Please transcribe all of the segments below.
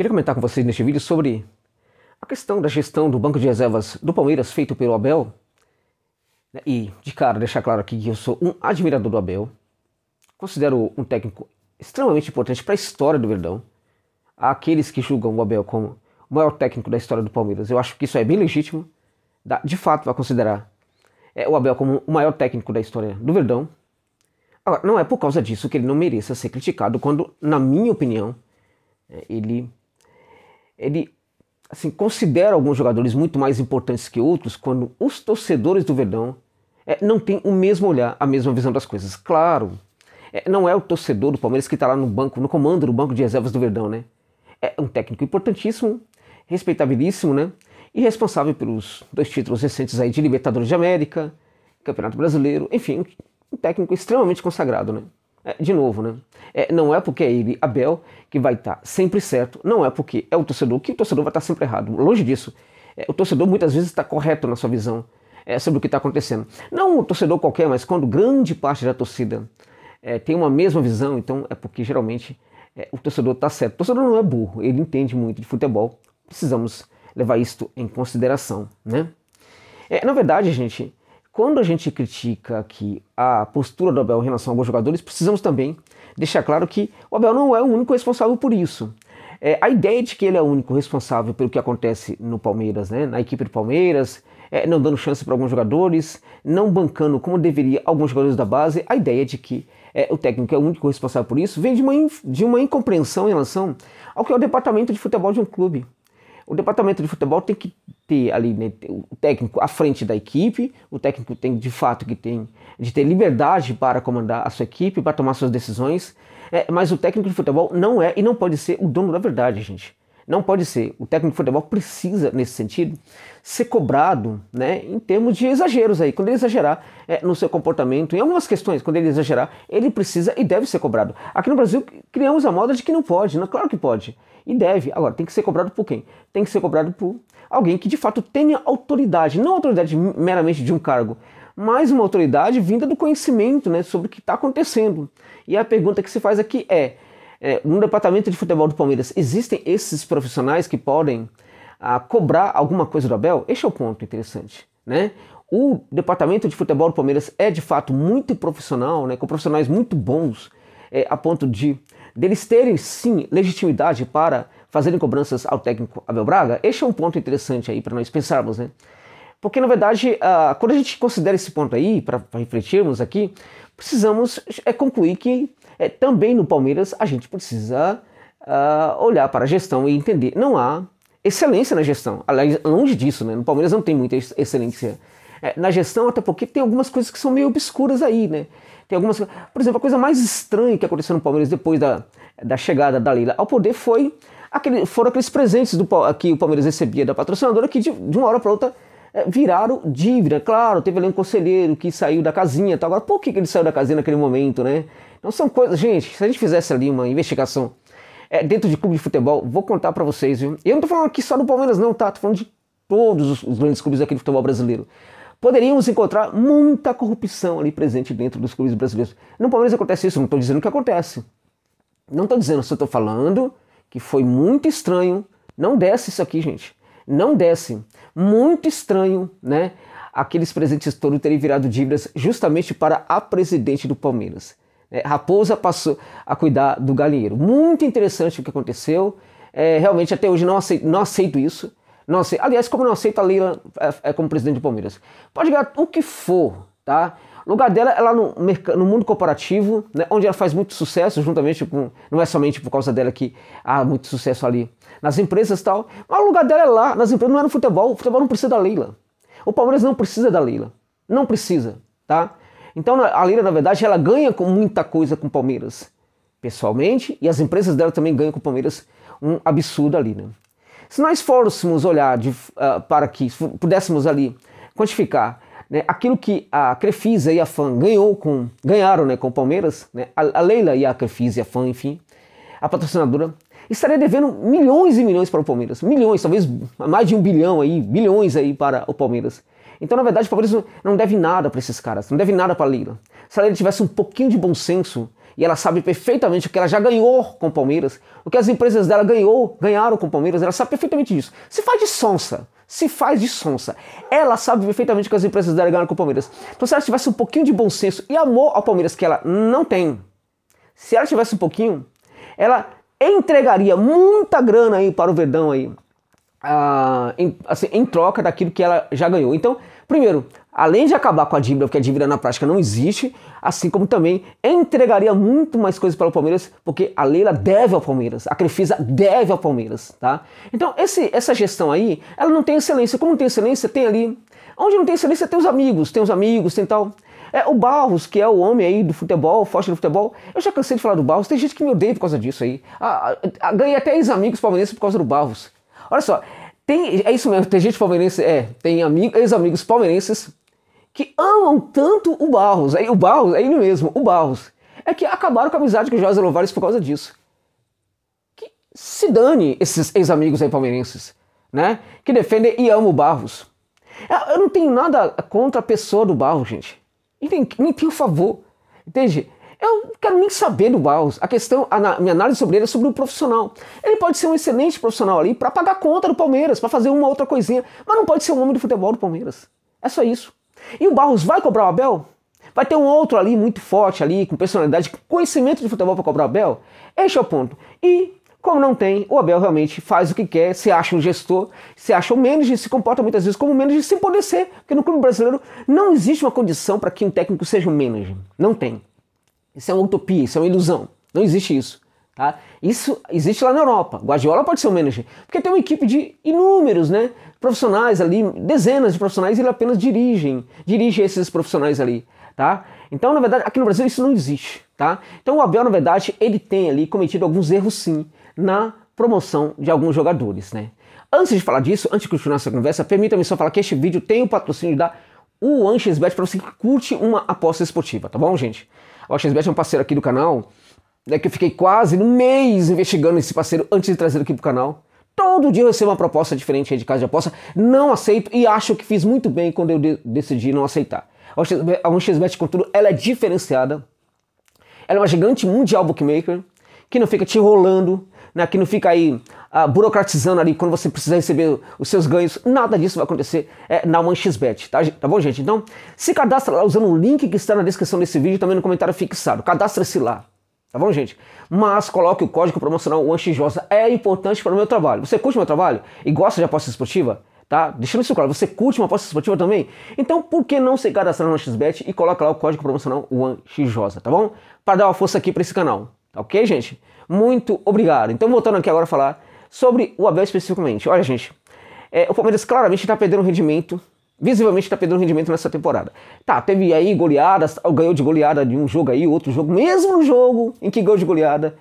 Queria comentar com vocês neste vídeo sobre a questão da gestão do banco de reservas do Palmeiras feito pelo Abel. E, de cara, deixar claro aqui que eu sou um admirador do Abel. Considero um técnico extremamente importante para a história do Verdão. Há aqueles que julgam o Abel como o maior técnico da história do Palmeiras. Eu acho que isso é bem legítimo. De fato, vai considerar o Abel como o maior técnico da história do Verdão. Agora, não é por causa disso que ele não mereça ser criticado, quando, na minha opinião, ele assim, considera alguns jogadores muito mais importantes que outros, quando os torcedores do Verdão não têm o mesmo olhar, a mesma visão das coisas. Claro, não é o torcedor do Palmeiras que está lá no banco, no comando do banco de reservas do Verdão, né? É um técnico importantíssimo, respeitabilíssimo, né? E responsável pelos 2 títulos recentes aí de Libertadores de América, Campeonato Brasileiro, enfim, um técnico extremamente consagrado, né? De novo, né? Não é porque é ele, Abel, que vai estar sempre certo, não é porque é o torcedor que o torcedor vai estar sempre errado. Longe disso. O torcedor muitas vezes está correto na sua visão sobre o que está acontecendo. Não o torcedor qualquer, mas quando grande parte da torcida tem uma mesma visão, então é porque geralmente o torcedor está certo. O torcedor não é burro, ele entende muito de futebol. Precisamos levar isto em consideração, né? Na verdade, gente, quando a gente critica aqui a postura do Abel em relação a alguns jogadores, precisamos também deixar claro que o Abel não é o único responsável por isso. A ideia de que ele é o único responsável pelo que acontece no Palmeiras, né, na equipe do Palmeiras, não dando chance para alguns jogadores, não bancando como deveria alguns jogadores da base, a ideia de que o técnico é o único responsável por isso, vem de uma incompreensão em relação ao que é o departamento de futebol de um clube. O departamento de futebol tem que ter ali, né, o técnico à frente da equipe, o técnico tem de fato de ter liberdade para comandar a sua equipe, para tomar suas decisões, mas o técnico de futebol não é e não pode ser o dono da verdade, gente. Não pode ser. O técnico de futebol precisa, nesse sentido, ser cobrado, né, em termos de exageros aí. Quando ele exagerar no seu comportamento, em algumas questões, quando ele exagerar, ele precisa e deve ser cobrado. Aqui no Brasil, criamos a moda de que não pode, né? Claro que pode. E deve. Agora, tem que ser cobrado por quem? Tem que ser cobrado por alguém que de fato tenha autoridade, não autoridade meramente de um cargo, mas uma autoridade vinda do conhecimento, né, sobre o que está acontecendo. E a pergunta que se faz aqui no departamento de futebol do Palmeiras, existem esses profissionais que podem cobrar alguma coisa do Abel? Este é o ponto interessante, né? O departamento de futebol do Palmeiras é de fato muito profissional, né, com profissionais muito bons, a ponto deles terem sim legitimidade para fazerem cobranças ao técnico Abel Braga. Este é um ponto interessante aí para nós pensarmos, né? Porque na verdade, quando a gente considera esse ponto aí, para refletirmos aqui, precisamos concluir que também no Palmeiras a gente precisa olhar para a gestão e entender. Não há excelência na gestão. Aliás, longe disso, né? No Palmeiras não tem muita excelência na gestão, até porque tem algumas coisas que são meio obscuras aí, né? Tem algumas, por exemplo, a coisa mais estranha que aconteceu no Palmeiras depois da chegada da Leila ao poder foram aqueles presentes que o Palmeiras recebia da patrocinadora que de uma hora para outra viraram dívida. Claro, teve ali um conselheiro que saiu da casinha e tal. Agora, por que ele saiu da casinha naquele momento, né? Não são coisas... Gente, se a gente fizesse ali uma investigação dentro de clube de futebol, vou contar pra vocês, viu? E eu não tô falando aqui só do Palmeiras não, tá? Tô falando de todos os grandes clubes aqui do futebol brasileiro. Poderíamos encontrar muita corrupção ali presente dentro dos clubes brasileiros. No Palmeiras acontece isso, não estou dizendo que acontece. Não estou dizendo, só estou falando que foi muito estranho. Não desce isso aqui, gente. Não desce. Muito estranho, né? Aqueles presentes todos terem virado dívidas justamente para a presidente do Palmeiras. Raposa passou a cuidar do galinheiro. Muito interessante o que aconteceu. Realmente até hoje não aceito isso. Não aceito. Aliás, como não aceito a Leila como presidente do Palmeiras. Pode ganhar o que for, tá? O lugar dela é lá no mundo corporativo, né, onde ela faz muito sucesso, juntamente com... Não é somente por causa dela que há muito sucesso ali nas empresas e tal, mas o lugar dela é lá, nas empresas, não é no futebol. O futebol não precisa da Leila. O Palmeiras não precisa da Leila. Não precisa, tá? Então a Leila, na verdade, ela ganha com muita coisa com o Palmeiras, pessoalmente, e as empresas dela também ganham com o Palmeiras um absurdo ali, né? Se nós fôssemos olhar para que pudéssemos ali quantificar, né, aquilo que a Crefisa e a FAM ganharam, né, com o Palmeiras, né, a Leila e a Crefisa e a FAM, enfim, a patrocinadora, estaria devendo milhões e milhões para o Palmeiras. Milhões, talvez mais de 1 bilhão aí, bilhões aí para o Palmeiras. Então, na verdade, o Palmeiras não deve nada para esses caras, não deve nada para a Leila. Se a Leila tivesse um pouquinho de bom senso, e ela sabe perfeitamente o que ela já ganhou com o Palmeiras, o que as empresas dela ganharam com o Palmeiras, ela sabe perfeitamente disso. Se faz de sonsa. Se faz de sonsa. Ela sabe perfeitamente que as empresas dela ganharam com o Palmeiras. Então se ela tivesse um pouquinho de bom senso e amor ao Palmeiras, que ela não tem, se ela tivesse um pouquinho, ela entregaria muita grana aí para o Verdão aí, em troca daquilo que ela já ganhou. Então, primeiro, além de acabar com a dívida, porque a dívida na prática não existe, assim como também entregaria muito mais coisas para o Palmeiras, porque a Leila deve ao Palmeiras, a Crefisa deve ao Palmeiras, tá? Então, essa gestão aí, ela não tem excelência. Como não tem excelência, tem ali. Onde não tem excelência, tem os amigos, tem tal. O Barros, que é o homem aí do futebol, forte do futebol, eu já cansei de falar do Barros, tem gente que me odeia por causa disso aí. Ganhei até ex-amigos palmeirenses por causa do Barros. Olha só, é isso mesmo, tem gente palmeirense, tem ex-amigos palmeirenses que amam tanto o Barros, é ele mesmo, o Barros, é que acabaram com a amizade com o José Lovares por causa disso. Que se dane esses ex-amigos aí palmeirenses, né, que defendem e amam o Barros. Eu não tenho nada contra a pessoa do Barros, gente, nem tenho favor, entende? Eu não quero nem saber do Barros. Minha análise sobre ele é sobre o profissional. Ele pode ser um excelente profissional ali para pagar a conta do Palmeiras, para fazer uma outra coisinha, mas não pode ser um homem do futebol do Palmeiras. É só isso. E o Barros vai cobrar o Abel? Vai ter um outro ali muito forte ali, com personalidade, com conhecimento de futebol para cobrar o Abel? Este é o ponto. E como não tem, o Abel realmente faz o que quer, se acha um gestor, se acha o manager, se comporta muitas vezes como um manager sem poder ser, porque no clube brasileiro não existe uma condição para que um técnico seja um manager. Não tem. Isso é uma utopia, isso é uma ilusão. Não existe isso. Tá? Isso existe lá na Europa. Guardiola pode ser um manager, porque tem uma equipe de inúmeros, né, profissionais ali, dezenas de profissionais, e ele apenas dirige esses profissionais ali. Tá? Então, na verdade, aqui no Brasil isso não existe. Tá? Então o Abel, na verdade, ele tem ali cometido alguns erros sim na promoção de alguns jogadores. Né? Antes de falar disso, antes de continuar essa conversa, permita-me só falar que este vídeo tem o patrocínio da OneXBet para você que curte uma aposta esportiva, tá bom, gente? O OneXBet é um parceiro aqui do canal, né, que eu fiquei quase um mês investigando esse parceiro antes de trazer aqui pro canal. Todo dia eu recebo uma proposta diferente aí de casa de aposta, não aceito e acho que fiz muito bem quando eu decidi não aceitar. A OneXBet, contudo, ela é diferenciada, ela é uma gigante mundial bookmaker, que não fica te enrolando, né, que não fica aí burocratizando ali quando você precisa receber os seus ganhos. Nada disso vai acontecer na OneXBet, tá bom, gente? Então, se cadastra lá usando o link que está na descrição desse vídeo, também no comentário fixado. Cadastre-se lá, tá bom, gente? Mas coloque o código promocional OneXJosa, é importante para o meu trabalho. Você curte o meu trabalho e gosta de aposta esportiva? Tá? Deixando isso claro, você curte uma aposta esportiva também? Então, por que não se cadastrar no OneXBet e coloca lá o código promocional OneXJosa, tá bom? Para dar uma força aqui para esse canal, ok, gente? Muito obrigado. Então, voltando aqui agora a falar sobre o Abel especificamente. Olha, gente, o Palmeiras claramente está perdendo rendimento, visivelmente está perdendo rendimento nessa temporada. Tá, teve aí goleadas, ganhou de goleada de um jogo aí, outro jogo, mesmo no jogo em que ganhou de goleada.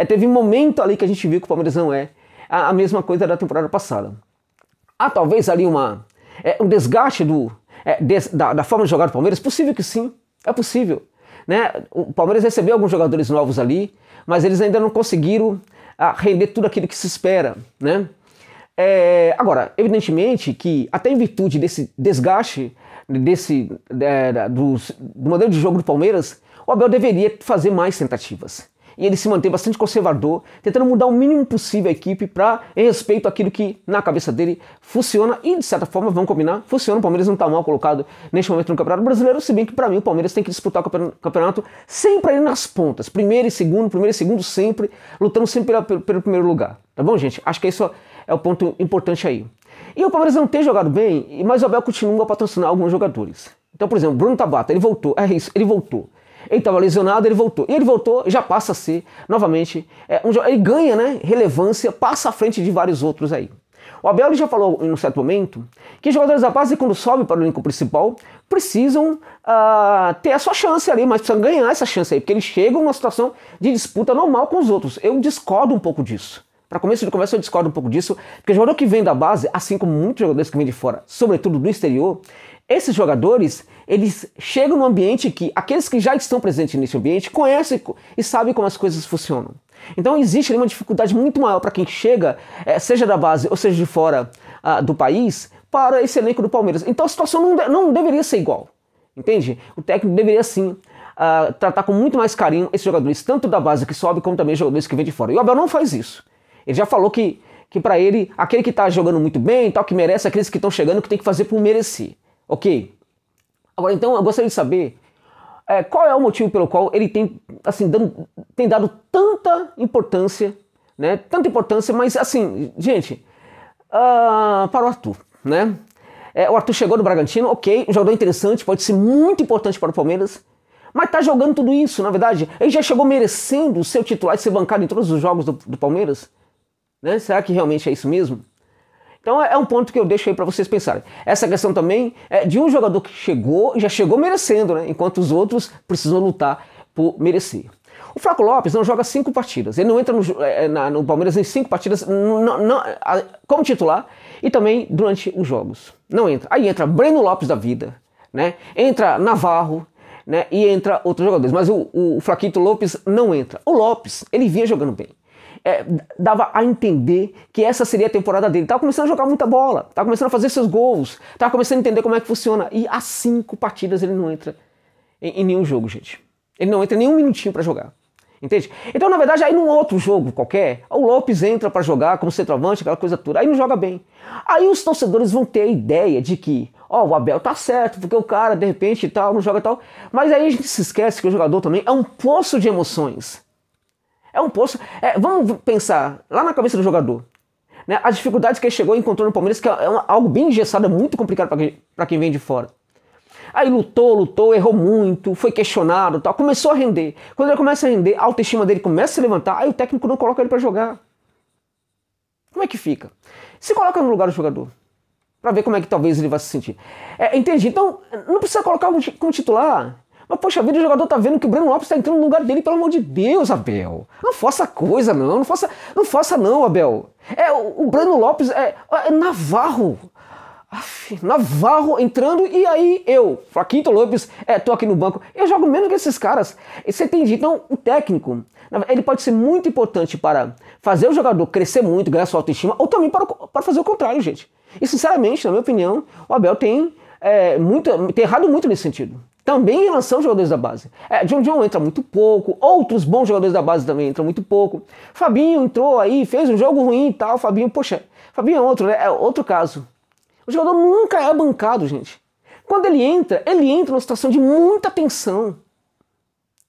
Teve um momento ali que a gente viu que o Palmeiras não é a mesma coisa da temporada passada. Há talvez ali um desgaste da forma de jogar do Palmeiras? Possível que sim, é possível. Né? O Palmeiras recebeu alguns jogadores novos ali, mas eles ainda não conseguiram render tudo aquilo que se espera, né? Agora, evidentemente que até em virtude desse desgaste do modelo de jogo do Palmeiras, o Abel deveria fazer mais tentativas. E ele se mantém bastante conservador, tentando mudar o mínimo possível a equipe em respeito àquilo que na cabeça dele funciona e, de certa forma, vamos combinar, funciona. O Palmeiras não está mal colocado neste momento no Campeonato Brasileiro, se bem que, para mim, o Palmeiras tem que disputar o campeonato sempre ali nas pontas, primeiro e segundo sempre, lutando sempre pelo primeiro lugar. Tá bom, gente? Acho que isso é o ponto importante aí. E o Palmeiras não tem jogado bem, mas o Abel continua a patrocinar alguns jogadores. Então, por exemplo, Bruno Tabata, ele voltou, ele voltou. Ele estava lesionado, ele voltou. E ele voltou, já passa a ser, novamente, ele ganha, né, relevância, passa à frente de vários outros aí. O Abel já falou em um certo momento que jogadores da base, quando sobem para o elenco principal, precisam ter a sua chance ali, mas precisam ganhar essa chance aí, porque eles chegam numa situação de disputa normal com os outros. Eu discordo um pouco disso. Para começo de conversa eu discordo um pouco disso, porque o jogador que vem da base, assim como muitos jogadores que vêm de fora, sobretudo do exterior, esses jogadores, eles chegam num ambiente que aqueles que já estão presentes nesse ambiente conhecem e sabem como as coisas funcionam. Então existe ali uma dificuldade muito maior para quem chega, seja da base ou seja de fora do país, para esse elenco do Palmeiras. Então a situação não deveria ser igual, entende? O técnico deveria sim tratar com muito mais carinho esses jogadores, tanto da base que sobe, como também jogadores que vêm de fora. E o Abel não faz isso. Ele já falou que para ele, aquele que está jogando muito bem, tal, que merece, aqueles que estão chegando, que tem que fazer por merecer. Ok? Agora, então, eu gostaria de saber qual é o motivo pelo qual ele tem, assim, tem dado tanta importância, né? Tanta importância, mas, assim, gente, para o Arthur, né? O Arthur chegou no Bragantino, ok, um jogador interessante, pode ser muito importante para o Palmeiras, mas tá jogando tudo isso, na verdade. Ele já chegou merecendo o seu titular de ser bancado em todos os jogos do Palmeiras? Né? Será que realmente é isso mesmo? Então é um ponto que eu deixo aí para vocês pensarem. Essa questão também é de um jogador que chegou e já chegou merecendo, né? Enquanto os outros precisam lutar por merecer. O Flaco Lopes não joga 5 partidas. Ele não entra no Palmeiras em 5 partidas como titular e também durante os jogos. Não entra. Aí entra Breno Lopes da vida, né? Entra Navarro, né? E entra outros jogadores. Mas o Flaquito Lopes não entra. O Lopes, ele vinha jogando bem. Dava a entender que essa seria a temporada dele. Tava começando a jogar muita bola, tava começando a fazer seus gols, tava começando a entender como é que funciona. E há 5 partidas ele não entra em nenhum jogo, gente. Ele não entra nem um minutinho para jogar. Entende? Então, na verdade, aí num outro jogo qualquer, o Lopes entra para jogar como centroavante, aquela coisa toda, aí não joga bem. Aí os torcedores vão ter a ideia de que, o Abel tá certo, porque o cara, de repente, tal, não joga tal. Mas aí a gente se esquece que o jogador também é um poço de emoções. É um poço. Vamos pensar lá na cabeça do jogador, né? As dificuldades que ele chegou e encontrou no Palmeiras, que é algo bem engessado, é muito complicado para quem vem de fora. Aí lutou, errou muito, foi questionado, tal, começou a render. Quando ele começa a render, a autoestima dele começa a se levantar, aí o técnico não coloca ele para jogar. Como é que fica? Se coloca no lugar do jogador, para ver como é que talvez ele vai se sentir. Entende? Então, não precisa colocar como titular. Mas, poxa vida, o jogador tá vendo que o Breno Lopes tá entrando no lugar dele, pelo amor de Deus, Abel. Não faça coisa, não. Não faça não, Abel. O Breno Lopes é Navarro. Navarro entrando e aí Flaquito Lopes, tô aqui no banco. Eu jogo menos que esses caras. Você entende? Então, o técnico, ele pode ser muito importante para fazer o jogador crescer muito, ganhar sua autoestima, ou também para fazer o contrário, gente. E, sinceramente, na minha opinião, o Abel tem errado muito nesse sentido. Também em relação aos jogadores da base. John entra muito pouco, outros bons jogadores da base também entram muito pouco. Fabinho entrou aí, fez um jogo ruim e tal. Fabinho é outro, né? É outro caso. O jogador nunca é bancado, gente. Quando ele entra numa situação de muita tensão.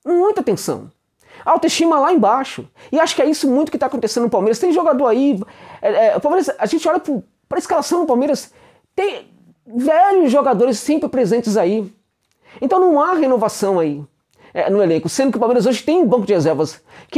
Muita tensão. A autoestima lá embaixo. E acho que é isso muito que está acontecendo no Palmeiras. Tem jogador aí. O Palmeiras, a gente olha para a escalação do Palmeiras, tem velhos jogadores sempre presentes aí. Então não há renovação aí no elenco, sendo que o Palmeiras hoje tem um banco de reservas que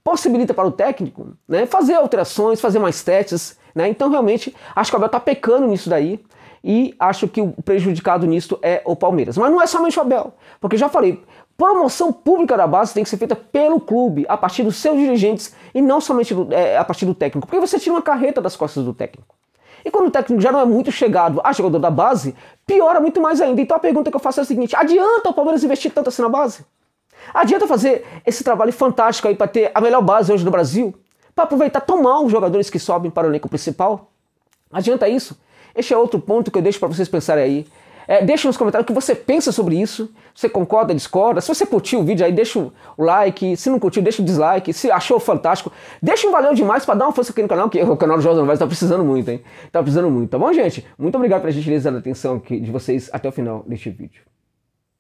possibilita para o técnico, né, fazer alterações, fazer mais testes, né? Então realmente acho que o Abel está pecando nisso daí e acho que o prejudicado nisso é o Palmeiras. Mas não é somente o Abel, porque eu já falei, promoção pública da base tem que ser feita pelo clube, a partir dos seus dirigentes e não somente a partir do técnico, porque você tira uma carreta das costas do técnico. E quando o técnico já não é muito chegado a jogador da base, piora muito mais ainda. Então a pergunta que eu faço é a seguinte: adianta o Palmeiras investir tanto assim na base? Adianta fazer esse trabalho fantástico aí para ter a melhor base hoje no Brasil? Para aproveitar tão mal os jogadores que sobem para o elenco principal? Adianta isso? Este é outro ponto que eu deixo para vocês pensarem aí. Deixa nos comentários o que você pensa sobre isso. Você concorda, discorda? Se você curtiu o vídeo aí, deixa o like. Se não curtiu, deixa o dislike. Se achou fantástico, deixa um valeu demais para dar uma força aqui no canal, que o canal do Jorge Novaes tá precisando muito, hein? Tá precisando muito, tá bom, gente? Muito obrigado pela gentileza da atenção de vocês até o final deste vídeo.